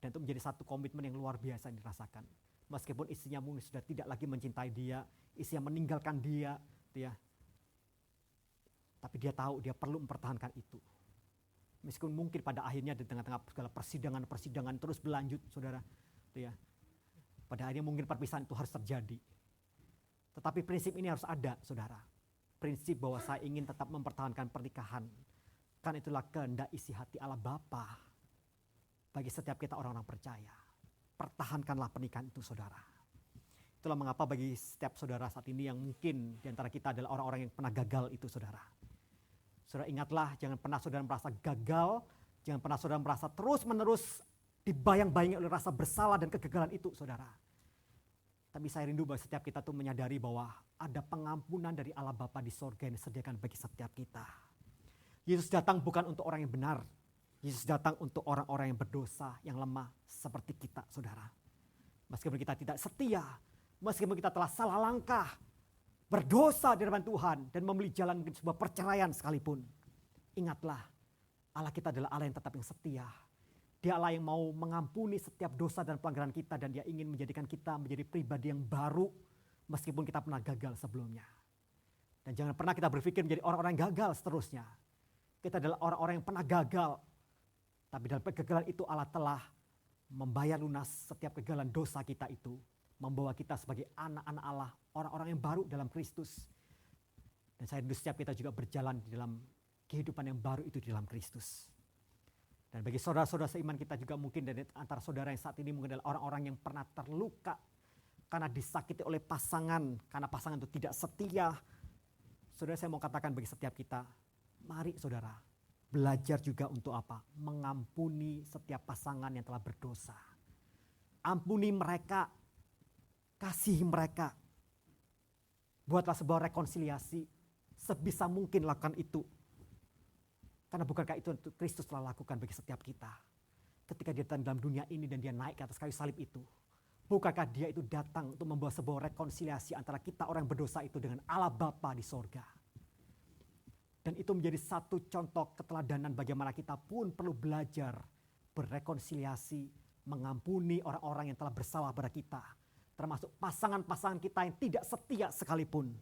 Dan itu menjadi satu komitmen yang luar biasa yang dirasakan. Meskipun istrinya mungkin sudah tidak lagi mencintai dia, istrinya meninggalkan dia, tapi dia tahu dia perlu mempertahankan itu. Meskipun mungkin pada akhirnya di tengah-tengah segala persidangan terus berlanjut, saudara, pada akhirnya mungkin perpisahan itu harus terjadi. Tetapi prinsip ini harus ada, saudara. Prinsip bahwa saya ingin tetap mempertahankan pernikahan. Kan itulah kehendak isi hati Allah Bapa bagi setiap kita orang-orang percaya. Pertahankanlah pernikahan itu, saudara. Itulah mengapa bagi setiap saudara saat ini yang mungkin di antara kita adalah orang-orang yang pernah gagal itu, saudara. Saudara ingatlah, jangan pernah saudara merasa gagal, jangan pernah saudara merasa terus-menerus dibayang-bayangi oleh rasa bersalah dan kegagalan itu, saudara. Tapi saya rindu bahwa setiap kita tuh menyadari bahwa ada pengampunan dari Allah Bapa di sorga yang disediakan bagi setiap kita. Yesus datang bukan untuk orang yang benar. Yesus datang untuk orang-orang yang berdosa, yang lemah seperti kita, saudara. Meskipun kita tidak setia, meskipun kita telah salah langkah, berdosa di hadapan Tuhan dan memilih jalan mungkin sebuah perceraian sekalipun. Ingatlah Allah kita adalah Allah yang tetap yang setia. Dia Allah yang mau mengampuni setiap dosa dan pelanggaran kita, dan dia ingin menjadikan kita menjadi pribadi yang baru meskipun kita pernah gagal sebelumnya. Dan jangan pernah kita berpikir menjadi orang-orang yang gagal seterusnya. Kita adalah orang-orang yang pernah gagal. Tapi dalam kegagalan itu Allah telah membayar lunas setiap kegagalan dosa kita itu. Membawa kita sebagai anak-anak Allah, orang-orang yang baru dalam Kristus. Dan saya rindu setiap kita juga berjalan di dalam kehidupan yang baru itu di dalam Kristus. Dan bagi saudara-saudara seiman kita juga mungkin dari antara saudara yang saat ini mungkin adalah orang-orang yang pernah terluka karena disakiti oleh pasangan, karena pasangan itu tidak setia. Saudara, saya mau katakan bagi setiap kita, mari saudara belajar juga untuk apa? Mengampuni setiap pasangan yang telah berdosa. Ampuni mereka, kasihi mereka. Buatlah sebuah rekonsiliasi, sebisa mungkin lakukan itu. Karena bukankah itu Kristus telah lakukan bagi setiap kita. Ketika dia datang dalam dunia ini dan dia naik ke atas kayu salib itu. Bukankah dia itu datang untuk membawa sebuah rekonsiliasi antara kita orang berdosa itu dengan Allah Bapa di sorga. Dan itu menjadi satu contoh keteladanan bagaimana kita pun perlu belajar berrekonsiliasi, mengampuni orang-orang yang telah bersalah pada kita. Termasuk pasangan-pasangan kita yang tidak setia sekalipun.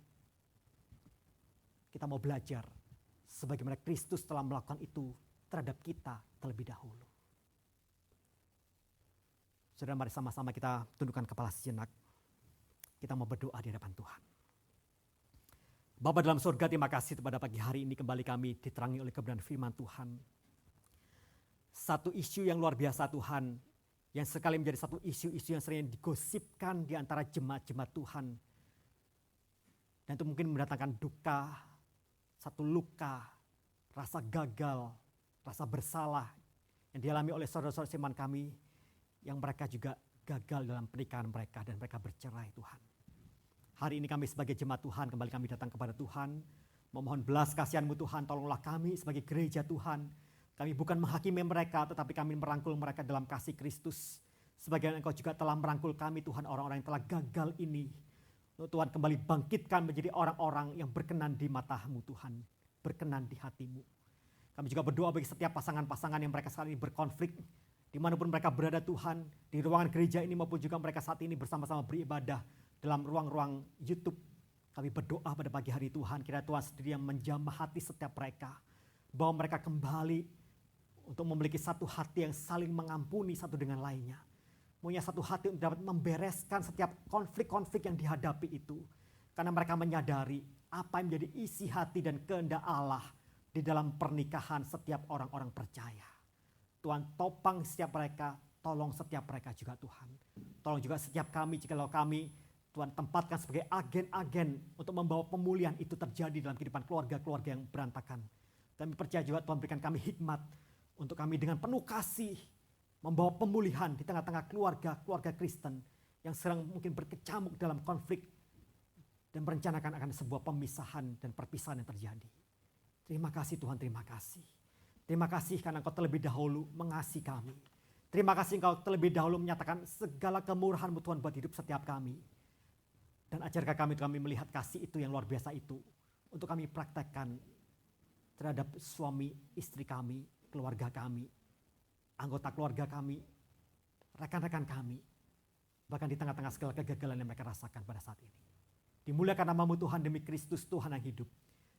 Kita mau belajar sebagaimana Kristus telah melakukan itu terhadap kita terlebih dahulu. Saudara, mari sama-sama kita tundukkan kepala sejenak. Kita mau berdoa di hadapan Tuhan. Bapa dalam surga, terima kasih pada pagi hari ini kembali kami diterangi oleh kebenaran firman Tuhan. Satu isu yang luar biasa Tuhan, yang sekali menjadi satu isu-isu yang sering digosipkan di antara jemaat-jemaat Tuhan. Dan itu mungkin mendatangkan duka, satu luka, rasa gagal, rasa bersalah yang dialami oleh saudara-saudara seiman kami yang mereka juga gagal dalam pernikahan mereka dan mereka bercerai Tuhan. Hari ini kami sebagai jemaat Tuhan kembali kami datang kepada Tuhan, memohon belas kasihan-Mu Tuhan, tolonglah kami sebagai gereja Tuhan. Kami bukan menghakimi mereka, tetapi kami merangkul mereka dalam kasih Kristus. Sebagaimana Engkau juga telah merangkul kami Tuhan, orang-orang yang telah gagal ini. Tuhan kembali bangkitkan menjadi orang-orang yang berkenan di mata-Mu Tuhan, berkenan di hati-Mu. Kami juga berdoa bagi setiap pasangan-pasangan yang mereka saat ini berkonflik, dimanapun mereka berada Tuhan, di ruangan gereja ini maupun juga mereka saat ini bersama-sama beribadah dalam ruang-ruang YouTube. Kami berdoa pada pagi hari Tuhan, kiranya Tuhan sendiri yang menjamah hati setiap mereka, bahwa mereka kembali untuk memiliki satu hati yang saling mengampuni satu dengan lainnya. Punya satu hati untuk dapat membereskan setiap konflik-konflik yang dihadapi itu. Karena mereka menyadari apa yang menjadi isi hati dan kehendak Allah di dalam pernikahan setiap orang-orang percaya. Tuhan topang setiap mereka, tolong setiap mereka juga Tuhan. Tolong juga setiap kami, jikalau kami Tuhan tempatkan sebagai agen-agen untuk membawa pemulihan itu terjadi dalam kehidupan keluarga-keluarga yang berantakan. Kami percaya juga Tuhan berikan kami hikmat untuk kami dengan penuh kasih membawa pemulihan di tengah-tengah keluarga Kristen yang sedang mungkin berkecamuk dalam konflik dan merencanakan akan sebuah pemisahan dan perpisahan yang terjadi. Terima kasih Tuhan, terima kasih. Terima kasih karena Engkau terlebih dahulu mengasihi kami. Terima kasih Engkau terlebih dahulu menyatakan segala kemurahan-Mu Tuhan buat hidup setiap kami. Dan ajarkan kami melihat kasih itu yang luar biasa itu untuk kami praktekkan terhadap suami, istri kami, keluarga kami, anggota keluarga kami, rekan-rekan kami, bahkan di tengah-tengah segala kegagalan yang mereka rasakan pada saat ini. Dimuliakan nama-Mu Tuhan, demi Kristus Tuhan yang hidup.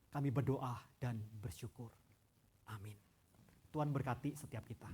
Kami berdoa dan bersyukur. Amin. Tuhan berkati setiap kita.